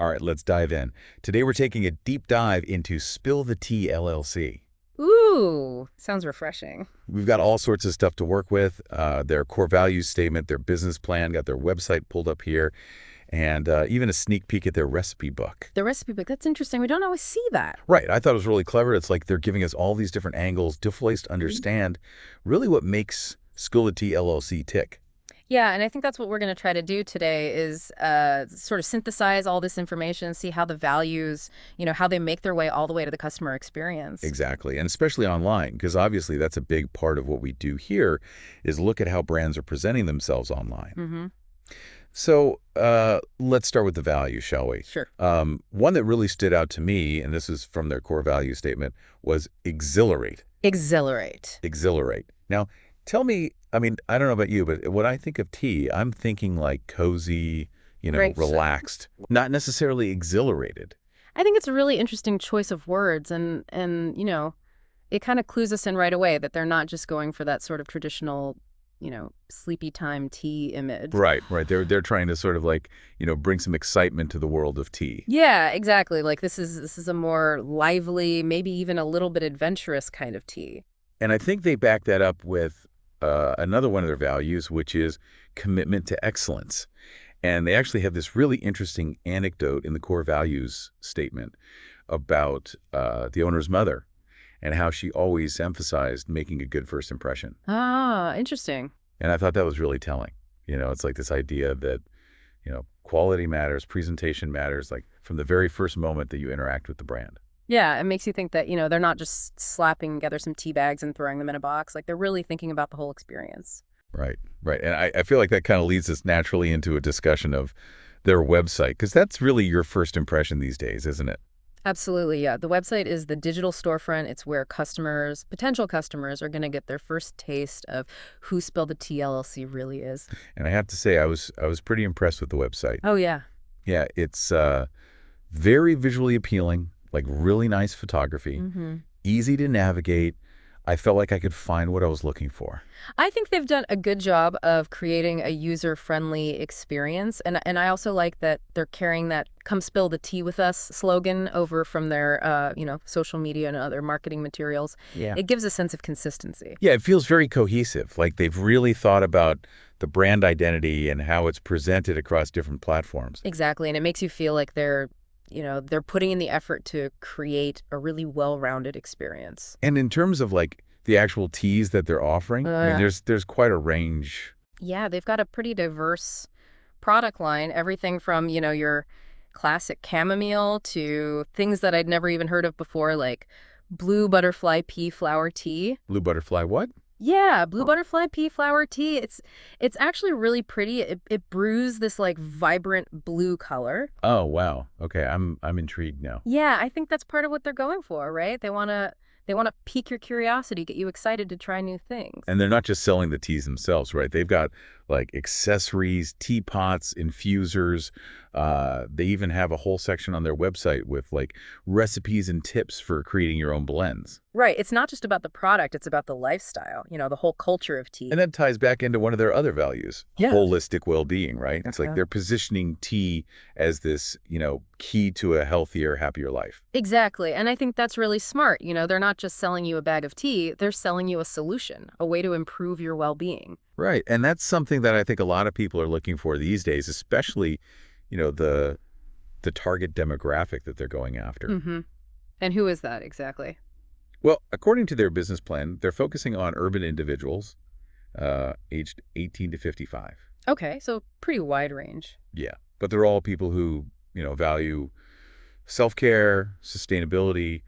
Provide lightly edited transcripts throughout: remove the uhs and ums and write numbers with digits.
All right, let's dive in. Today we're taking a deep dive into Spill the Tea LLC. Ooh, sounds refreshing. We've got all sorts of stuff to work with, their core values statement, their business plan, got their website pulled up here, and even a sneak peek at their recipe book. The recipe book, that's interesting. We don't always see that. Right, I thought it was really clever. It's like they're giving us all these different angles, different ways to understand really what makes Spill the Tea LLC tick. Yeah, and I think that's what we're going to try to do today is sort of synthesize all this information, see how the values, how they make their way all the way to the customer experience. Exactly, and especially online, because obviously that's a big part of what we do here is look at how brands are presenting themselves online. Mm-hmm. So let's start with the value, shall we? Sure. One that really stood out to me, and this is from their core value statement, was exhilarate. Exhilarate. Exhilarate. Now, tell me, I mean, I don't know about you, but when I think of tea, I'm thinking like cozy, Right. relaxed, not necessarily exhilarated. I think it's a really interesting choice of words, and it kind of clues us in right away that they're not just going for that sort of traditional, sleepy time tea image. Right, right. They're trying to sort of like, bring some excitement to the world of tea. Yeah, exactly. Like this is a more lively, maybe even a little bit adventurous kind of tea. And I think they back that up with another one of their values, which is commitment to excellence. And they actually have this really interesting anecdote in the core values statement about the owner's mother and how she always emphasized making a good first impression. Ah, interesting. And I thought that was really telling. It's like this idea that, quality matters, presentation matters, like from the very first moment that you interact with the brand. Yeah, it makes you think that, they're not just slapping together some tea bags and throwing them in a box. Like they're really thinking about the whole experience. Right, right. And I feel like that kind of leads us naturally into a discussion of their website, because that's really your first impression these days, isn't it? Absolutely, yeah. The website is the digital storefront. It's where potential customers are going to get their first taste of who Spill the Tea LLC really is. And I have to say, I was pretty impressed with the website. Oh, yeah. Yeah, it's very visually appealing, like really nice photography, Mm-hmm. easy to navigate. I felt like I could find what I was looking for. I think they've done a good job of creating a user-friendly experience. And I also like that they're carrying that "Come spill the tea with us" slogan over from their, social media and other marketing materials. Yeah. It gives a sense of consistency. Yeah, it feels very cohesive. Like they've really thought about the brand identity and how it's presented across different platforms. Exactly. And it makes you feel like they're putting in the effort to create a really well-rounded experience. And in terms of like the actual teas that they're offering, I mean, Yeah. there's quite a range. Yeah, they've got a pretty diverse product line. Everything from, your classic chamomile to things that I'd never even heard of before, like blue butterfly pea flower tea. Blue butterfly, what? Yeah, blue butterfly pea flower tea. It's actually really pretty. It brews this like vibrant blue color. Oh, wow. Okay, I'm intrigued now. Yeah, I think that's part of what they're going for, right? They want to pique your curiosity, get you excited to try new things. And they're not just selling the teas themselves, right? They've got like accessories, teapots, infusers. They even have a whole section on their website with like recipes and tips for creating your own blends. Right. It's not just about the product, it's about the lifestyle, the whole culture of tea. And that ties back into one of their other values, Yeah. holistic well-being, right? It's like Uh-huh. they're positioning tea as this, key to a healthier, happier life. Exactly. And I think that's really smart. They're not just selling you a bag of tea, they're selling you a solution, a way to improve your well-being. Right. And that's something that I think a lot of people are looking for these days, especially, the target demographic that they're going after. Mm-hmm. And who is that exactly? Well, according to their business plan, they're focusing on urban individuals aged 18 to 55. Okay, so pretty wide range. Yeah. But they're all people who, value self-care, sustainability.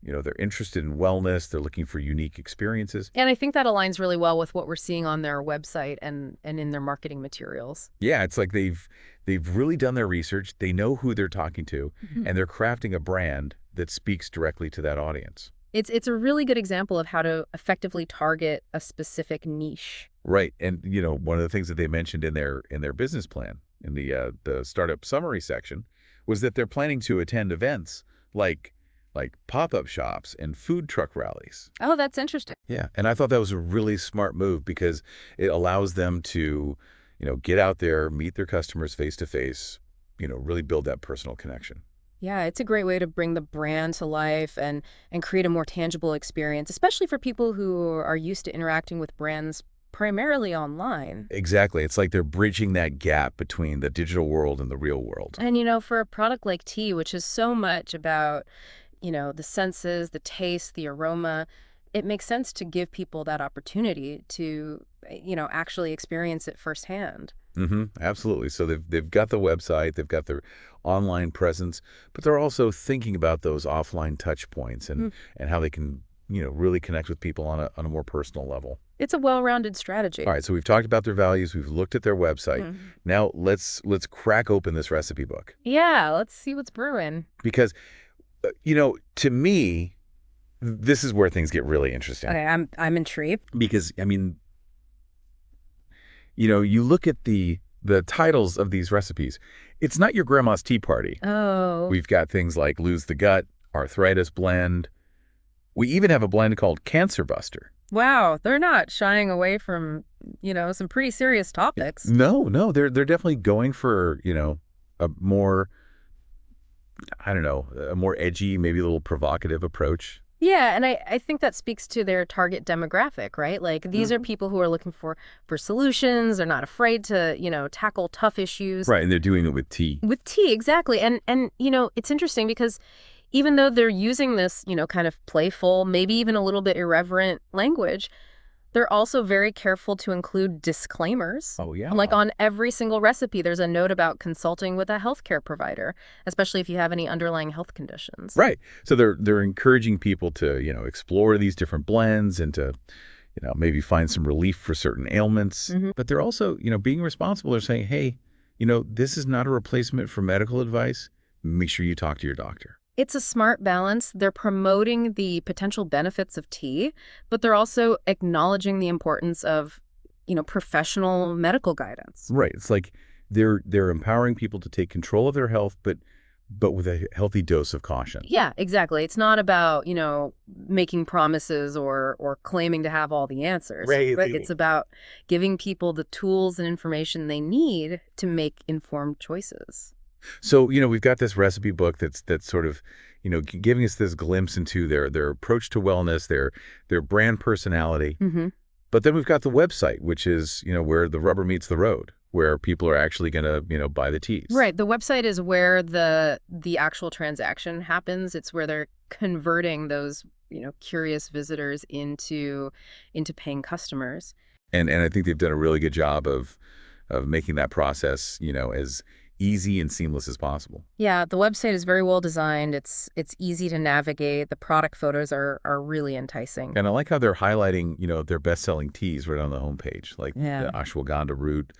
They're interested in wellness. They're looking for unique experiences. And I think that aligns really well with what we're seeing on their website and in their marketing materials. Yeah, it's like they've really done their research. They know who they're talking to, Mhm. and they're crafting a brand that speaks directly to that audience. It's a really good example of how to effectively target a specific niche. Right. And, one of the things that they mentioned in their business plan in the startup summary section was that they're planning to attend events like pop-up shops and food truck rallies. Oh, that's interesting. Yeah. And I thought that was a really smart move because it allows them to, get out there, meet their customers face to face, really build that personal connection. Yeah, it's a great way to bring the brand to life and create a more tangible experience, especially for people who are used to interacting with brands primarily online. Exactly. It's like they're bridging that gap between the digital world and the real world. And for a product like tea, which is so much about, the senses, the taste, the aroma, it makes sense to give people that opportunity to, actually experience it firsthand. Absolutely. So they've got the website, they've got their online presence, but they're also thinking about those offline touch points and how they can, really connect with people on a more personal level. It's a well-rounded strategy. All right, so we've talked about their values, we've looked at their website. Mhm. Now let's crack open this recipe book. Yeah, let's see what's brewing. Because to me, this is where things get really interesting. Okay, I'm intrigued. Because you look at the titles of these recipes. It's not your grandma's tea party. Oh. We've got things like Lose the Gut, Arthritis Blend. We even have a blend called Cancer Buster. Wow, they're not shying away from, some pretty serious topics. No, they're definitely going for, a more, I don't know, a more edgy, maybe a little provocative approach. Yeah, and I think that speaks to their target demographic, right? Like, these are people who are looking for solutions. They're not afraid to, tackle tough issues. Right, and they're doing it with tea. With tea, exactly. And it's interesting because even though they're using this, kind of playful, maybe even a little bit irreverent language, they're also very careful to include disclaimers. Oh, yeah. Like on every single recipe, there's a note about consulting with a healthcare provider, especially if you have any underlying health conditions. Right. So they're encouraging people to, explore these different blends and to, maybe find some relief for certain ailments. But they're also, being responsible. They're saying, hey, this is not a replacement for medical advice. Make sure you talk to your doctor. It's a smart balance. They're promoting the potential benefits of tea, but they're also acknowledging the importance of, professional medical guidance. Right. It's like they're empowering people to take control of their health, but with a healthy dose of caution. Yeah, exactly. It's not about, making promises or claiming to have all the answers. Right. It's about giving people the tools and information they need to make informed choices. So, we've got this recipe book that's sort of, giving us this glimpse into their approach to wellness, their brand personality. But then we've got the website, which is, where the rubber meets the road, where people are actually going to, buy the teas. Right. The website is where the actual transaction happens. It's where they're converting those, curious visitors into paying customers. And I think they've done a really good job of making that process, as easy and seamless as possible. Yeah, the website is very well designed. It's easy to navigate. The product photos are really enticing. And I like how they're highlighting, their best-selling teas right on the homepage, like Yeah. the ashwagandha root,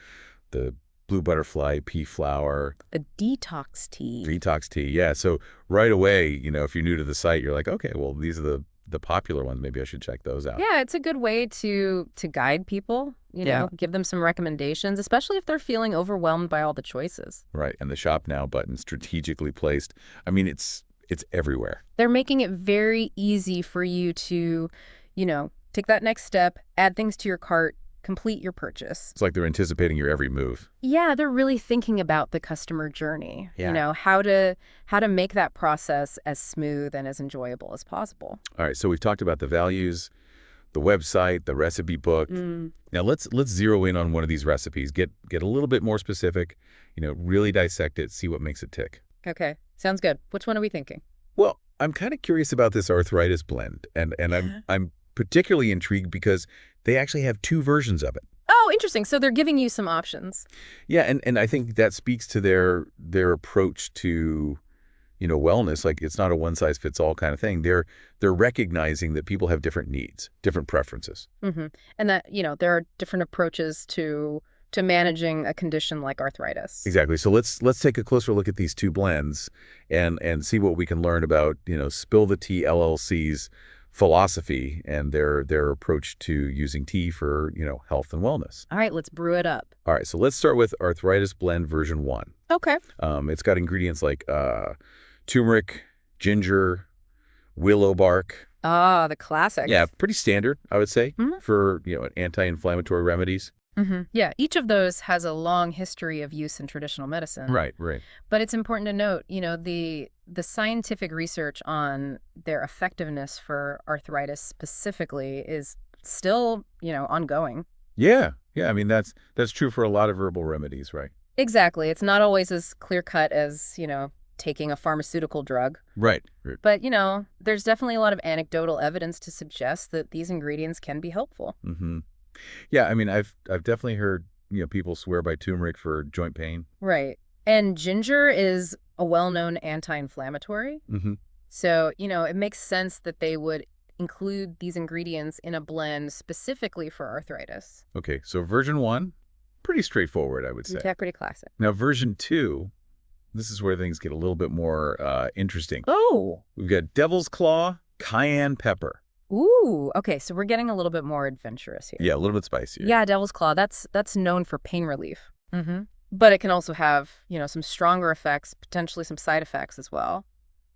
the blue butterfly pea flower, The detox tea. detox tea. Yeah, so right away, if you're new to the site, you're like, okay, well, these are the popular ones. Maybe I should check those out. Yeah, it's a good way to guide people, Yeah. give them some recommendations, especially if they're feeling overwhelmed by all the choices. Right, and the Shop Now button strategically placed. I mean, it's everywhere. They're making it very easy for you to, take that next step, add things to your cart, complete your purchase. It's like they're anticipating your every move. Yeah, they're really thinking about the customer journey. Yeah. How to make that process as smooth and as enjoyable as possible. All right, so we've talked about the values, the website, the recipe book. Now let's zero in on one of these recipes. Get a little bit more specific, really dissect it, see what makes it tick. Okay, sounds good. Which one are we thinking? Well, I'm kind of curious about this arthritis blend, and I'm particularly intrigued because they actually have two versions of it. Oh, interesting. So they're giving you some options. Yeah, and I think that speaks to their approach to, wellness. Like, it's not a one-size-fits-all kind of thing. They're recognizing that people have different needs, different preferences. And that, there are different approaches to managing a condition like arthritis. Exactly. So let's take a closer look at these two blends and see what we can learn about, Spill the Tea LLC's philosophy and their approach to using tea for, health and wellness. All right, let's brew it up. All right, so let's start with Arthritis Blend version 1. Okay. It's got ingredients like turmeric, ginger, willow bark. Ah, the classics. Yeah, pretty standard, I would say, for, anti-inflammatory remedies. Yeah, each of those has a long history of use in traditional medicine. Right, right. But it's important to note, the scientific research on their effectiveness for arthritis specifically is still, ongoing. Yeah, yeah. I mean, that's true for a lot of herbal remedies, right? Exactly. It's not always as clear-cut as, taking a pharmaceutical drug. Right. Right. But, there's definitely a lot of anecdotal evidence to suggest that these ingredients can be helpful. Mm-hmm. Yeah, I mean, I've definitely heard, people swear by turmeric for joint pain. Right. And ginger is a well-known anti-inflammatory. Mm-hmm. So, it makes sense that they would include these ingredients in a blend specifically for arthritis. Okay, so version 1, pretty straightforward, I would say. Yeah, pretty classic. Now, version 2, this is where things get a little bit more interesting. Oh. We've got Devil's Claw, cayenne pepper. Ooh, okay, so we're getting a little bit more adventurous here. Yeah, a little bit spicier. Yeah, Devil's Claw, that's known for pain relief. Mm-hmm. But it can also have, some stronger effects, potentially some side effects as well.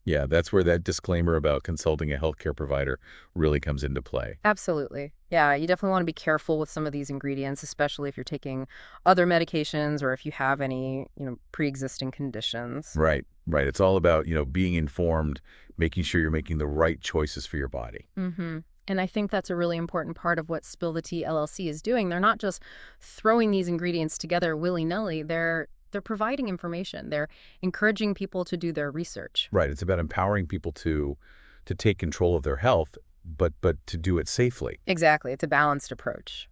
Yeah, that's where that disclaimer about consulting a healthcare provider really comes into play. Absolutely. Yeah, you definitely want to be careful with some of these ingredients, especially if you're taking other medications or if you have any, pre-existing conditions. Right, right. It's all about, being informed, making sure you're making the right choices for your body. Mm-hmm. And I think that's a really important part of what Spill the Tea LLC is doing. They're not just throwing these ingredients together willy-nilly. They're providing information. They're encouraging people to do their research. Right. It's about empowering people to take control of their health, but to do it safely. Exactly. It's a balanced approach.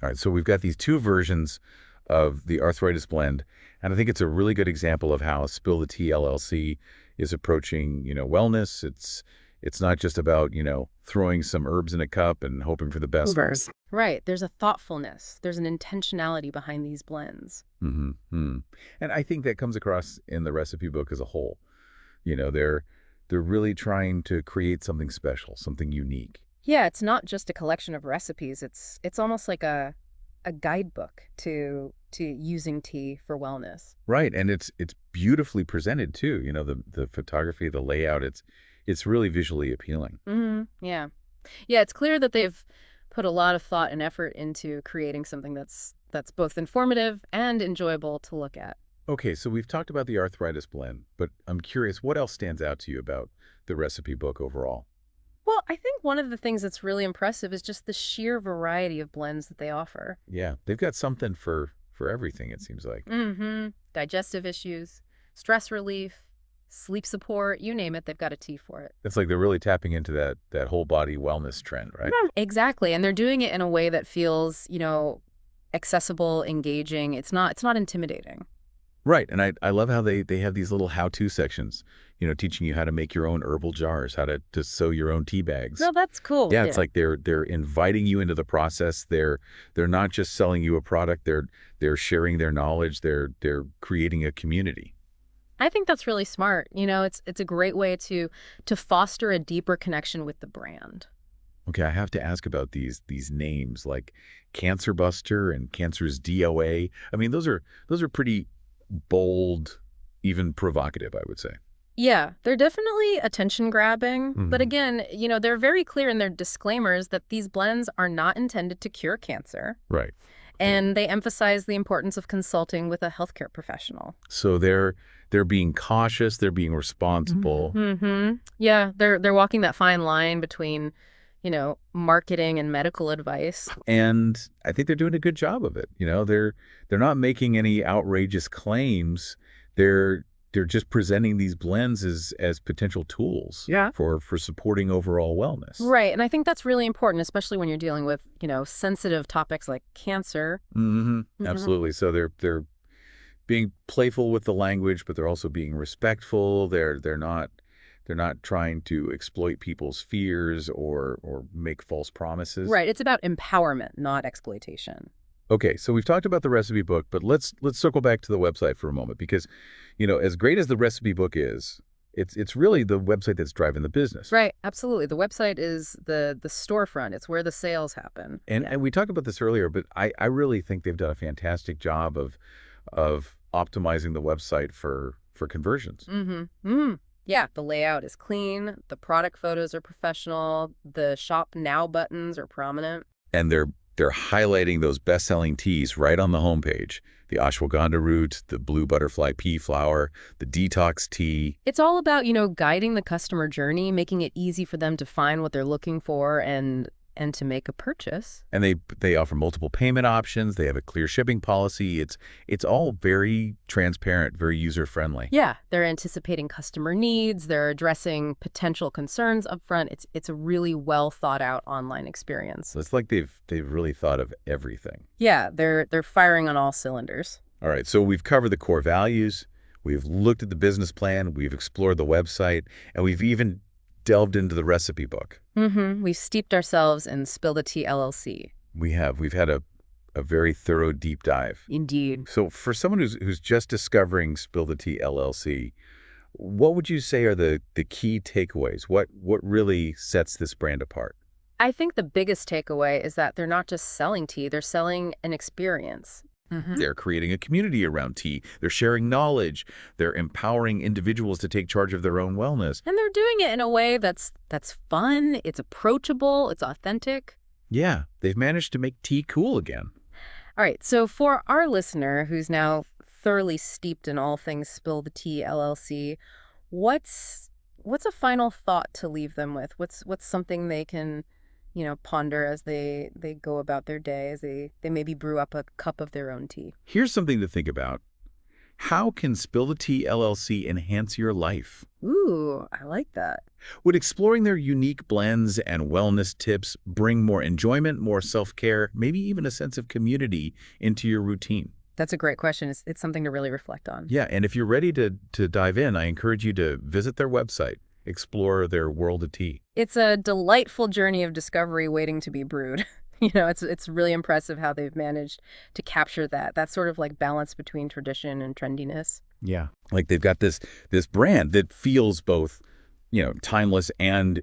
All right. So we've got these two versions of the arthritis blend, and I think it's a really good example of how Spill the Tea LLC is approaching, wellness. It's not just about, throwing some herbs in a cup and hoping for the best. Ubers. Right. There's a thoughtfulness. There's an intentionality behind these blends. Mm-hmm. And I think that comes across in the recipe book as a whole. They're really trying to create something special, something unique. Yeah, it's not just a collection of recipes. It's almost like a guidebook to using tea for wellness. Right, and it's beautifully presented too. The photography, the layout, it's really visually appealing. Mm-hmm. Yeah. Yeah, it's clear that they've put a lot of thought and effort into creating something that's both informative and enjoyable to look at. Okay, so we've talked about the arthritis blend, but I'm curious, what else stands out to you about the recipe book overall? Well, I think one of the things that's really impressive is just the sheer variety of blends that they offer. Yeah, they've got something for everything, it seems like. Mm-hmm. Digestive issues, stress relief, sleep support, you name it, they've got a tea for it. It's like they're really tapping into that whole body wellness trend, right? Exactly. And they're doing it in a way that feels, accessible, engaging. It's not intimidating. Right, and I love how they have these little how-to sections, teaching you how to make your own herbal jars, how to sew your own tea bags. No, that's cool. Yeah, it's like they're inviting you into the process. They're not just selling you a product. They're sharing their knowledge. They're creating a community. I think that's really smart. It's a great way to foster a deeper connection with the brand. Okay, I have to ask about these names like Cancer Buster and Cancer's DOA. I mean, those are pretty bold, even provocative, I would say. Yeah, they're definitely attention-grabbing. Mm-hmm. But again, they're very clear in their disclaimers that these blends are not intended to cure cancer. Right. And they emphasize the importance of consulting with a healthcare professional. So they're being cautious, they're being responsible. Mm-hmm. Yeah, they're walking that fine line between, marketing and medical advice. And I think they're doing a good job of it. They're not making any outrageous claims. They're just presenting these blends as potential tools for supporting overall wellness. Right. And I think that's really important, especially when you're dealing with, sensitive topics like cancer. Mm-hmm. Mm-hmm. Absolutely. So they're being playful with the language, but they're also being respectful. They're not trying to exploit people's fears or make false promises. Right. It's about empowerment, not exploitation. Okay, so we've talked about the recipe book, but let's circle back to the website for a moment because, as great as the recipe book is, it's really the website that's driving the business. Right, absolutely. The website is the storefront. It's where the sales happen. And we talked about this earlier, but I really think they've done a fantastic job of optimizing the website for conversions. Mm-hmm. Mm. Yeah, the layout is clean. The product photos are professional. The Shop Now buttons are prominent. And they're They're highlighting those best-selling teas right on the homepage. The ashwagandha root, the blue butterfly pea flower, the detox tea. It's all about, guiding the customer journey, making it easy for them to find what they're looking for and to make a purchase. And they offer multiple payment options. They have a clear shipping policy. It's all very transparent, very user-friendly. Yeah, they're anticipating customer needs, they're addressing potential concerns up front. It's a really well thought out online experience. So it's like they've really thought of everything. Yeah, they're firing on all cylinders. All right, so we've covered the core values, we've looked at the business plan, we've explored the website, and we've even delved into the recipe book. We've steeped ourselves in Spill the Tea LLC. We've had a very thorough deep dive. Indeed. So for someone who's just discovering Spill the Tea LLC, what would you say are the key takeaways? What really sets this brand apart? I think the biggest takeaway is that they're not just selling tea, they're selling an experience. They're creating a community around tea. They're sharing knowledge. They're empowering individuals to take charge of their own wellness. And they're doing it in a way that's fun, it's approachable, it's authentic. Yeah, they've managed to make tea cool again. All right, so for our listener who's now thoroughly steeped in all things Spill the Tea LLC, what's a final thought to leave them with? What's something they can ponder as they go about their day, as they maybe brew up a cup of their own tea? Here's something to think about. How can Spill the Tea LLC enhance your life? Ooh, I like that. Would exploring their unique blends and wellness tips bring more enjoyment, more self-care, maybe even a sense of community into your routine? That's a great question. It's something to really reflect on. Yeah, and if you're ready to dive in, I encourage you to visit their website, explore their world of tea. It's a delightful journey of discovery waiting to be brewed. It's really impressive how they've managed to capture that sort of like balance between tradition and trendiness. Yeah. Like they've got this brand that feels both, timeless and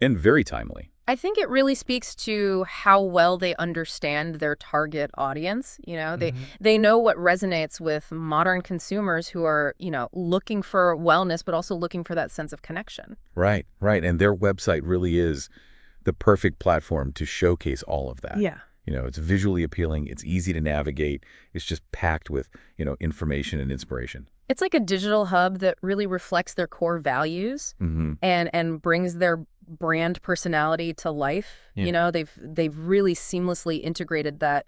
very timely. I think it really speaks to how well they understand their target audience. They know what resonates with modern consumers who are, looking for wellness, but also looking for that sense of connection. Right. And their website really is the perfect platform to showcase all of that. Yeah. It's visually appealing. It's easy to navigate. It's just packed with, information and inspiration. It's like a digital hub that really reflects their core values and brings their brand personality to life. Yeah. They've really seamlessly integrated that,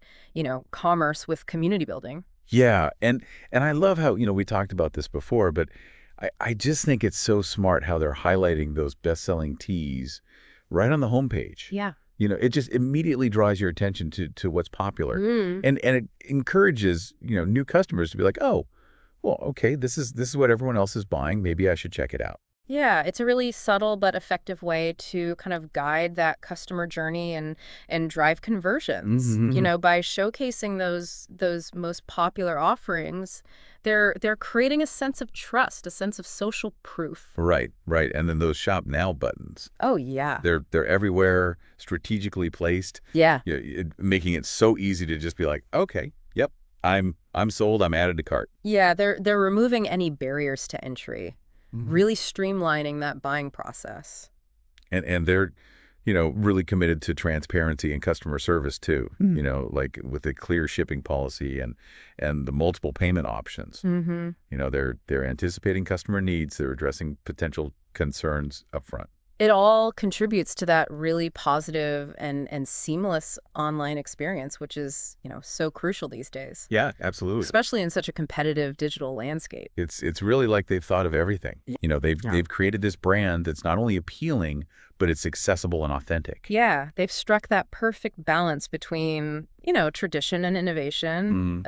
commerce with community building. Yeah. And I love how, we talked about this before, but I just think it's so smart how they're highlighting those best-selling teas right on the homepage. Yeah. It just immediately draws your attention to what's popular. And it encourages, new customers to be like, oh, well, okay, this is what everyone else is buying. Maybe I should check it out. Yeah, it's a really subtle but effective way to kind of guide that customer journey and drive conversions. By showcasing those most popular offerings, they're creating a sense of trust, a sense of social proof. Right. And then those shop now buttons. Oh, yeah. They're everywhere, strategically placed. Yeah. Making it so easy to just be like, okay, yep, I'm sold, I'm added to cart. Yeah, they're removing any barriers to entry. Really streamlining that buying process. And they're, really committed to transparency and customer service too, like with a clear shipping policy and the multiple payment options. They're anticipating customer needs. They're addressing potential concerns up front. It all contributes to that really positive and seamless online experience, which is, so crucial these days. Yeah, absolutely. Especially in such a competitive digital landscape. It's really like they've thought of everything. They've created this brand that's not only appealing, but it's accessible and authentic. Yeah, they've struck that perfect balance between, tradition and innovation,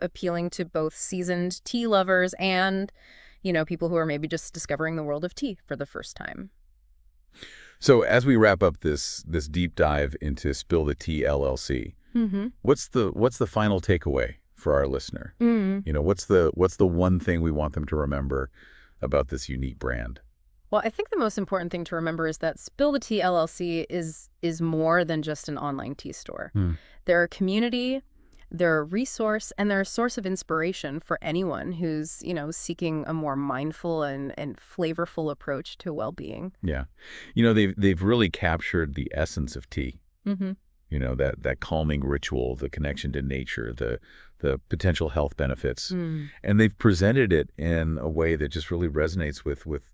appealing to both seasoned tea lovers and, people who are maybe just discovering the world of tea for the first time. So as we wrap up this deep dive into Spill the Tea LLC, what's the final takeaway for our listener? What's the one thing we want them to remember about this unique brand? Well, I think the most important thing to remember is that Spill the Tea LLC is more than just an online tea store. They're a community, they're a resource, and they're a source of inspiration for anyone who's, seeking a more mindful and flavorful approach to well-being. Yeah. They've really captured the essence of tea. that calming ritual, the connection to nature, the potential health benefits. Mm. And they've presented it in a way that just really resonates with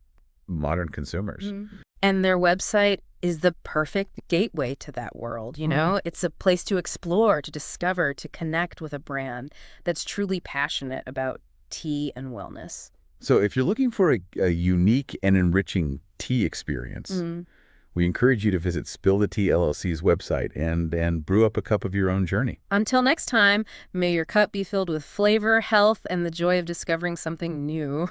modern consumers. And their website is the perfect gateway to that world, you know? It's a place to explore, to discover, to connect with a brand that's truly passionate about tea and wellness. So if you're looking for a unique and enriching tea experience, we encourage you to visit Spill the Tea LLC's website and brew up a cup of your own journey. Until next time, may your cup be filled with flavor, health, and the joy of discovering something new.